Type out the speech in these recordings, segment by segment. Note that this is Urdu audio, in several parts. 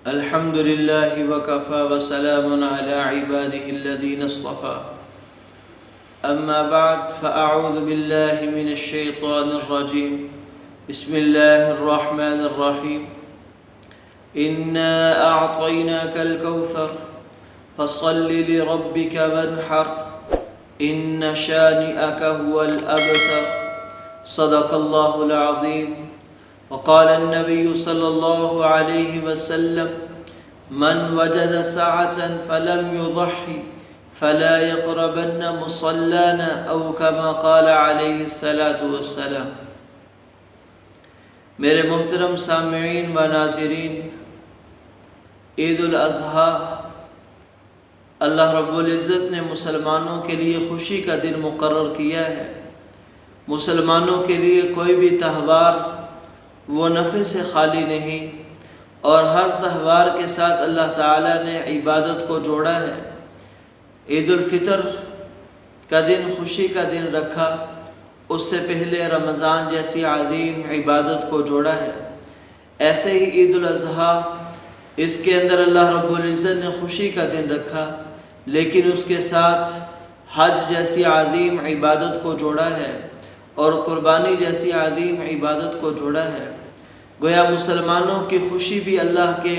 الحمد لله وكفى وسلام على عباده الذين اصطفى. أما بعد فأعوذ بالله من الشيطان الرجيم. بسم الله الرحمن الرحيم. إنا أعطيناك الكوثر فصل لربك وانحر إن شانئك هو الأبتر. صدق الله العظيم. وقال النبي صلى الله عليه وسلم: من وجد سعة فلم يضحي فلا يقربن مصلانا، او كما قال علیہ الصلاۃ والسلام. میرے محترم سامعین و ناظرین، عید الاضحیٰ اللہ رب العزت نے مسلمانوں کے لیے خوشی کا دن مقرر کیا ہے. مسلمانوں کے لیے کوئی بھی تہوار وہ نفع سے خالی نہیں، اور ہر تہوار کے ساتھ اللہ تعالیٰ نے عبادت کو جوڑا ہے. عید الفطر کا دن خوشی کا دن رکھا، اس سے پہلے رمضان جیسی عظیم عبادت کو جوڑا ہے. ایسے ہی عید الاضحیٰ، اس کے اندر اللہ رب العزت نے خوشی کا دن رکھا، لیکن اس کے ساتھ حج جیسی عظیم عبادت کو جوڑا ہے اور قربانی جیسی عظیم عبادت کو جوڑا ہے. گویا مسلمانوں کی خوشی بھی اللہ کے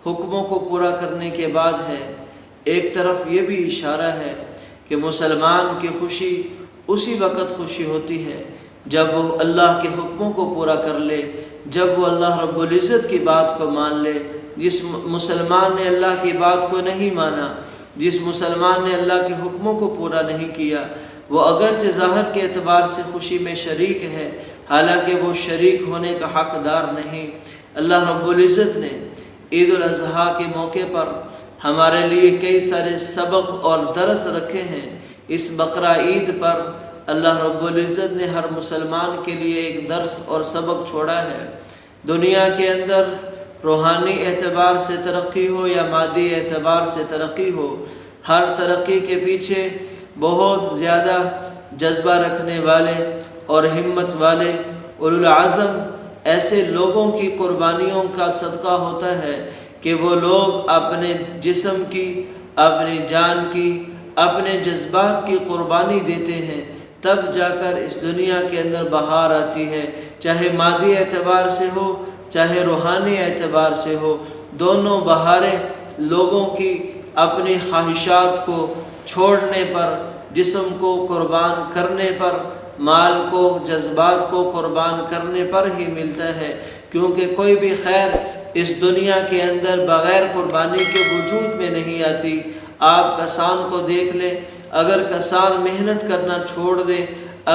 حکموں کو پورا کرنے کے بعد ہے. ایک طرف یہ بھی اشارہ ہے کہ مسلمان کی خوشی اسی وقت خوشی ہوتی ہے جب وہ اللہ کے حکموں کو پورا کر لے، جب وہ اللہ رب العزت کی بات کو مان لے. جس مسلمان نے اللہ کی بات کو نہیں مانا، جس مسلمان نے اللہ کے حکموں کو پورا نہیں کیا، وہ اگرچہ ظاہر کے اعتبار سے خوشی میں شریک ہے، حالانکہ وہ شریک ہونے کا حقدار نہیں. اللہ رب العزت نے عید الاضحیٰ کے موقع پر ہمارے لیے کئی سارے سبق اور درس رکھے ہیں. اس بقرہ عید پر اللہ رب العزت نے ہر مسلمان کے لیے ایک درس اور سبق چھوڑا ہے. دنیا کے اندر روحانی اعتبار سے ترقی ہو یا مادی اعتبار سے ترقی ہو، ہر ترقی کے پیچھے بہت زیادہ جذبہ رکھنے والے اور ہمت والے اولو العزم ایسے لوگوں کی قربانیوں کا صدقہ ہوتا ہے کہ وہ لوگ اپنے جسم کی، اپنی جان کی، اپنے جذبات کی قربانی دیتے ہیں، تب جا کر اس دنیا کے اندر بہار آتی ہے. چاہے مادی اعتبار سے ہو، چاہے روحانی اعتبار سے ہو، دونوں بہاریں لوگوں کی اپنی خواہشات کو چھوڑنے پر، جسم کو قربان کرنے پر، مال کو، جذبات کو قربان کرنے پر ہی ملتا ہے. کیونکہ کوئی بھی خیر اس دنیا کے اندر بغیر قربانی کے وجود میں نہیں آتی. آپ کسان کو دیکھ لیں، اگر کسان محنت کرنا چھوڑ دے،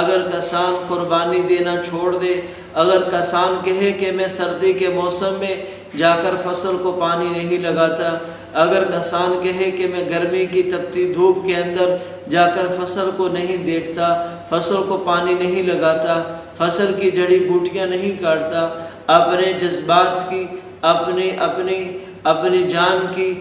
اگر کسان قربانی دینا چھوڑ دے، اگر کسان کہے کہ میں سردی کے موسم میں جا کر فصل کو پانی نہیں لگاتا، اگر کسان کہے کہ میں گرمی کی تپتی دھوپ کے اندر جا کر فصل کو نہیں دیکھتا، فصل کو پانی نہیں لگاتا، فصل کی جڑی بوٹیاں نہیں کاٹتا، اپنے جذبات کی، اپنی جان کی،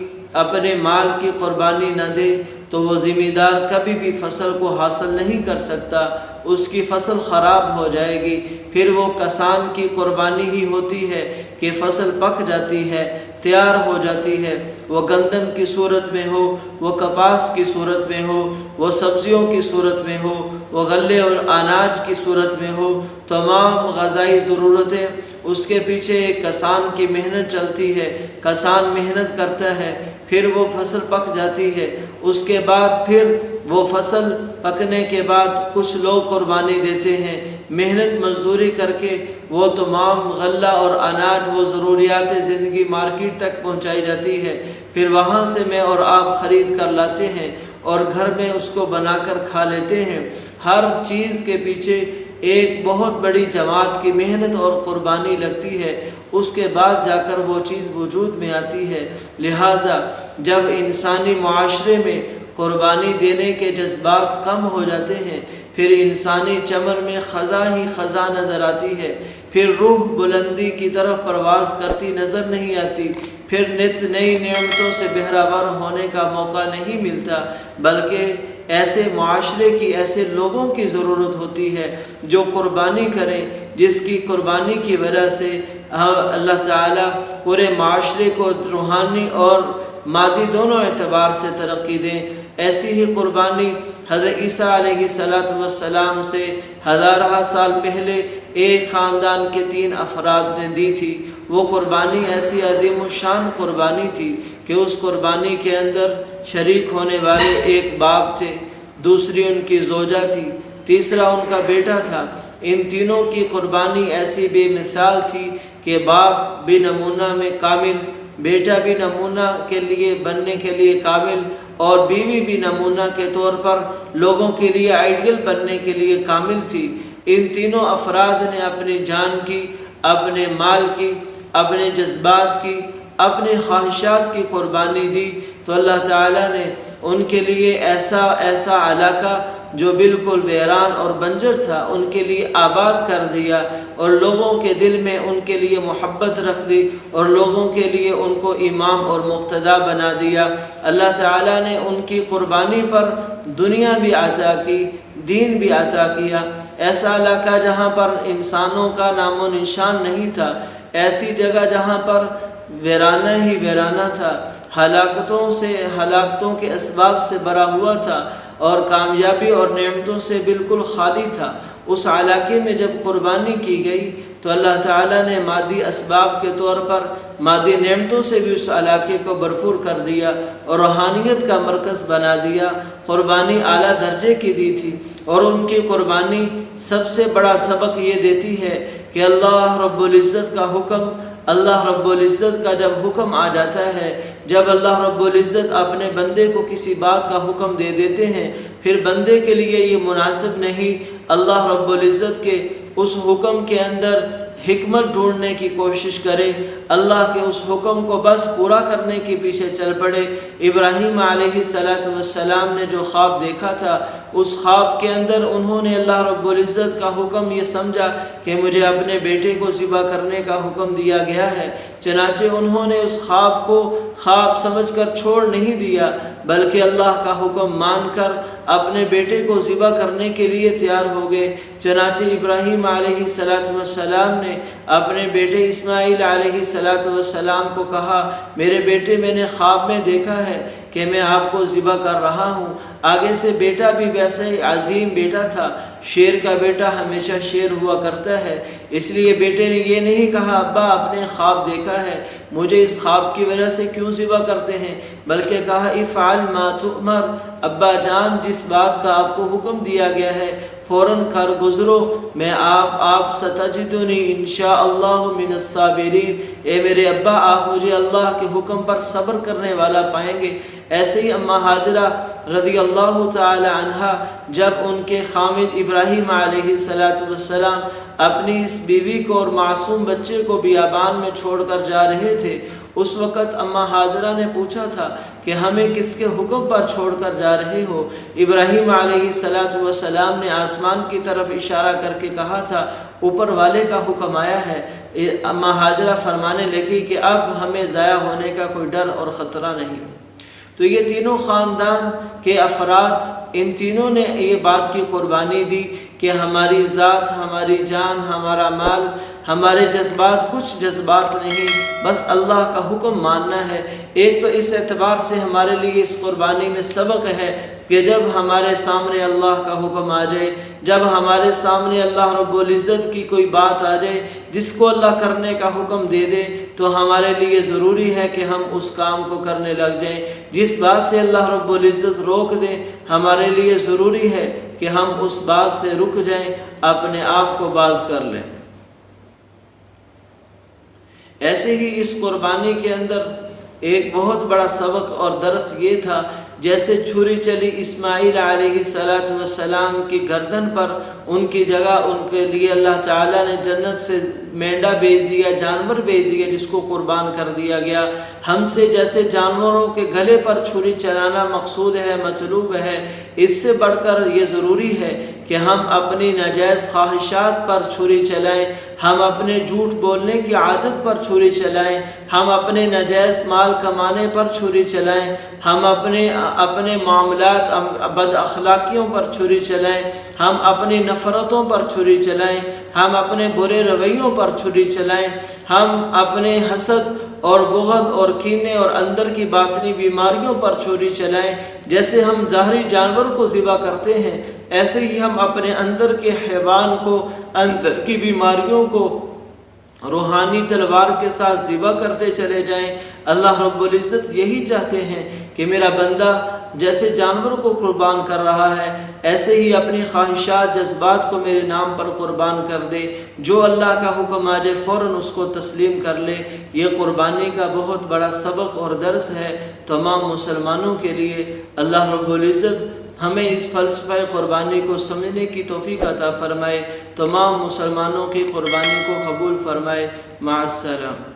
اپنے مال کی قربانی نہ دے، تو وہ ذمہ دار کبھی بھی فصل کو حاصل نہیں کر سکتا. اس کی فصل خراب ہو جائے گی. پھر وہ کسان کی قربانی ہی ہوتی ہے کہ فصل پک جاتی ہے، تیار ہو جاتی ہے، وہ گندم کی صورت میں ہو، وہ کپاس کی صورت میں ہو، وہ سبزیوں کی صورت میں ہو، وہ غلے اور اناج کی صورت میں ہو. تمام غذائی ضرورتیں اس کے پیچھے ایک کسان کی محنت چلتی ہے. کسان محنت کرتا ہے، پھر وہ فصل پک جاتی ہے. اس کے بعد پھر وہ فصل پکنے کے بعد کچھ لوگ قربانی دیتے ہیں. محنت مزدوری کر کے وہ تمام غلہ اور اناج، وہ ضروریات زندگی مارکیٹ تک پہنچائی جاتی ہے. پھر وہاں سے میں اور آپ خرید کر لاتے ہیں اور گھر میں اس کو بنا کر کھا لیتے ہیں. ہر چیز کے پیچھے ایک بہت بڑی جماعت کی محنت اور قربانی لگتی ہے. اس کے بعد جا کر وہ چیز وجود میں آتی ہے. لہٰذا جب انسانی معاشرے میں قربانی دینے کے جذبات کم ہو جاتے ہیں، پھر انسانی چمن میں خزاں ہی خزاں نظر آتی ہے، پھر روح بلندی کی طرف پرواز کرتی نظر نہیں آتی، پھر نت نئی نعمتوں سے بہرہ ہونے کا موقع نہیں ملتا، بلکہ ایسے معاشرے کی، ایسے لوگوں کی ضرورت ہوتی ہے جو قربانی کریں، جس کی قربانی کی وجہ سے اللہ تعالیٰ پورے معاشرے کو روحانی اور مادی دونوں اعتبار سے ترقی دیں۔ ایسی ہی قربانی حضرت عیسیٰ علیہ السلام سے ہزارہ سال پہلے ایک خاندان کے 3 افراد نے دی تھی۔ وہ قربانی ایسی عظیم الشان قربانی تھی کہ اس قربانی کے اندر شریک ہونے والے ایک باپ تھے، دوسری ان کی زوجہ تھی، تیسرا ان کا بیٹا تھا۔ ان تینوں کی قربانی ایسی بے مثال تھی کہ باپ بھی نمونہ میں کامل، بیٹا بھی نمونہ کے لیے بننے کے لیے کامل، اور بیوی بھی نمونہ کے طور پر لوگوں کے لیے آئیڈیل بننے کے لیے کامل تھی۔ ان تینوں افراد نے اپنی جان کی، اپنے مال کی، اپنے جذبات کی، اپنے خواہشات کی قربانی دی، تو اللہ تعالیٰ نے ان کے لیے ایسا علاقہ جو بالکل ویران اور بنجر تھا ان کے لیے آباد کر دیا، اور لوگوں کے دل میں ان کے لیے محبت رکھ دی، اور لوگوں کے لیے ان کو امام اور مقتدا بنا دیا۔ اللہ تعالیٰ نے ان کی قربانی پر دنیا بھی عطا کی، دین بھی عطا کیا۔ ایسا علاقہ جہاں پر انسانوں کا نام و نشان نہیں تھا، ایسی جگہ جہاں پر ویرانہ ہی ویرانہ تھا، ہلاکتوں کے اسباب سے بھرا ہوا تھا، اور کامیابی اور نعمتوں سے بالکل خالی تھا۔ اس علاقے میں جب قربانی کی گئی تو اللہ تعالیٰ نے مادی اسباب کے طور پر مادی نعمتوں سے بھی اس علاقے کو بھرپور کر دیا اور روحانیت کا مرکز بنا دیا۔ قربانی اعلیٰ درجے کی دی تھی، اور ان کی قربانی سب سے بڑا سبق یہ دیتی ہے کہ اللہ رب العزت کا حکم، اللہ رب العزت کا جب حکم آ جاتا ہے، جب اللہ رب العزت اپنے بندے کو کسی بات کا حکم دے دیتے ہیں، پھر بندے کے لیے یہ مناسب نہیں اللہ رب العزت کے اس حکم کے اندر حکمت ڈھونڈنے کی کوشش کرے، اللہ کے اس حکم کو بس پورا کرنے کے پیچھے چل پڑے۔ ابراہیم علیہ السلام نے جو خواب دیکھا تھا، اس خواب کے اندر انہوں نے اللہ رب العزت کا حکم یہ سمجھا کہ مجھے اپنے بیٹے کو ذبح کرنے کا حکم دیا گیا ہے، چنانچہ انہوں نے اس خواب کو خواب سمجھ کر چھوڑ نہیں دیا، بلکہ اللہ کا حکم مان کر اپنے بیٹے کو ذبح کرنے کے لیے تیار ہو گئے۔ چنانچہ ابراہیم علیہ السلام نے اپنے بیٹے اسماعیل علیہ السلام کو کہا، میرے بیٹے میں نے خواب میں دیکھا ہے کہ میں آپ کو ذبح کر رہا ہوں۔ آگے سے بیٹا بھی ویسا ہی عظیم بیٹا تھا، شیر کا بیٹا ہمیشہ شیر ہوا کرتا ہے، اس لیے بیٹے نے یہ نہیں کہا ابا آپ نے خواب دیکھا ہے، مجھے اس خواب کی وجہ سے کیوں ذبح کرتے ہیں، بلکہ کہا افعل ما تؤمر، ابا جان جس بات کا آپ کو حکم دیا گیا ہے فوراً کر گزرو، میں آپ ستجدنی انشاءاللہ من الصابرین، اے میرے ابا آپ مجھے اللہ کے حکم پر صبر کرنے والا پائیں گے۔ ایسے ہی اماں حاجرہ رضی اللہ تعالی عنہا جب ان کے خامد ابراہیم علیہ السلام اپنی اس بیوی کو اور معصوم بچے کو بیابان میں چھوڑ کر جا رہے تھے، اس وقت اماں حاجرہ نے پوچھا تھا کہ ہمیں کس کے حکم پر چھوڑ کر جا رہے ہو؟ ابراہیم علیہ السلام نے آسمان کی طرف اشارہ کر کے کہا تھا اوپر والے کا حکم آیا ہے۔ اماں حاجرہ فرمانے لگی کہ اب ہمیں ضائع ہونے کا کوئی ڈر اور خطرہ نہیں۔ تو یہ تینوں خاندان کے افراد، ان تینوں نے یہ بات کی قربانی دی کہ ہماری ذات، ہماری جان، ہمارا مال، ہمارے جذبات کچھ جذبات نہیں، بس اللہ کا حکم ماننا ہے۔ ایک تو اس اعتبار سے ہمارے لیے اس قربانی میں سبق ہے کہ جب ہمارے سامنے اللہ کا حکم آ جائے، جب ہمارے سامنے اللہ رب العزت کی کوئی بات آ جائے جس کو اللہ کرنے کا حکم دے دے، تو ہمارے لیے ضروری ہے کہ ہم اس کام کو کرنے لگ جائیں۔ جس بات سے اللہ رب العزت روک دے، ہمارے لیے ضروری ہے کہ ہم اس بات سے رک جائیں، اپنے آپ کو باز کر لیں۔ ایسے ہی اس قربانی کے اندر ایک بہت بڑا سبق اور درس یہ تھا، جیسے چھری چلی اسماعیل علیہ السلام کی گردن پر، ان کی جگہ ان کے لیے اللہ تعالیٰ نے جنت سے مینڈا بھیج دیا، جانور بھیج دیا جس کو قربان کر دیا گیا۔ ہم سے جیسے جانوروں کے گلے پر چھری چلانا مقصود ہے، مطلوب ہے، اس سے بڑھ کر یہ ضروری ہے کہ ہم اپنی ناجائز خواہشات پر چھری چلائیں، ہم اپنے جھوٹ بولنے کی عادت پر چھری چلائیں، ہم اپنے ناجائز مال کمانے پر چھری چلائیں، ہم اپنے اپنے معاملات بد اخلاقیوں پر چھری چلائیں، ہم اپنی نفرتوں پر چھری چلائیں، ہم اپنے برے رویوں پر چھری چلائیں، ہم اپنے حسد اور بغض اور کینے اور اندر کی باطنی بیماریوں پر چھری چلائیں۔ جیسے ہم ظاہری جانور کو ذبح کرتے ہیں، ایسے ہی ہم اپنے اندر کے حیوان کو، اندر کی بیماریوں کو روحانی تلوار کے ساتھ ذبح کرتے چلے جائیں۔ اللہ رب العزت یہی چاہتے ہیں کہ میرا بندہ جیسے جانور کو قربان کر رہا ہے، ایسے ہی اپنی خواہشات جذبات کو میرے نام پر قربان کر دے۔ جو اللہ کا حکم آ جائے فوراً اس کو تسلیم کر لے۔ یہ قربانی کا بہت بڑا سبق اور درس ہے تمام مسلمانوں کے لیے۔ اللہ رب العزت ہمیں اس فلسفہ قربانی کو سمجھنے کی توفیق عطا فرمائے، تمام مسلمانوں کی قربانی کو قبول فرمائے۔ مع السلام۔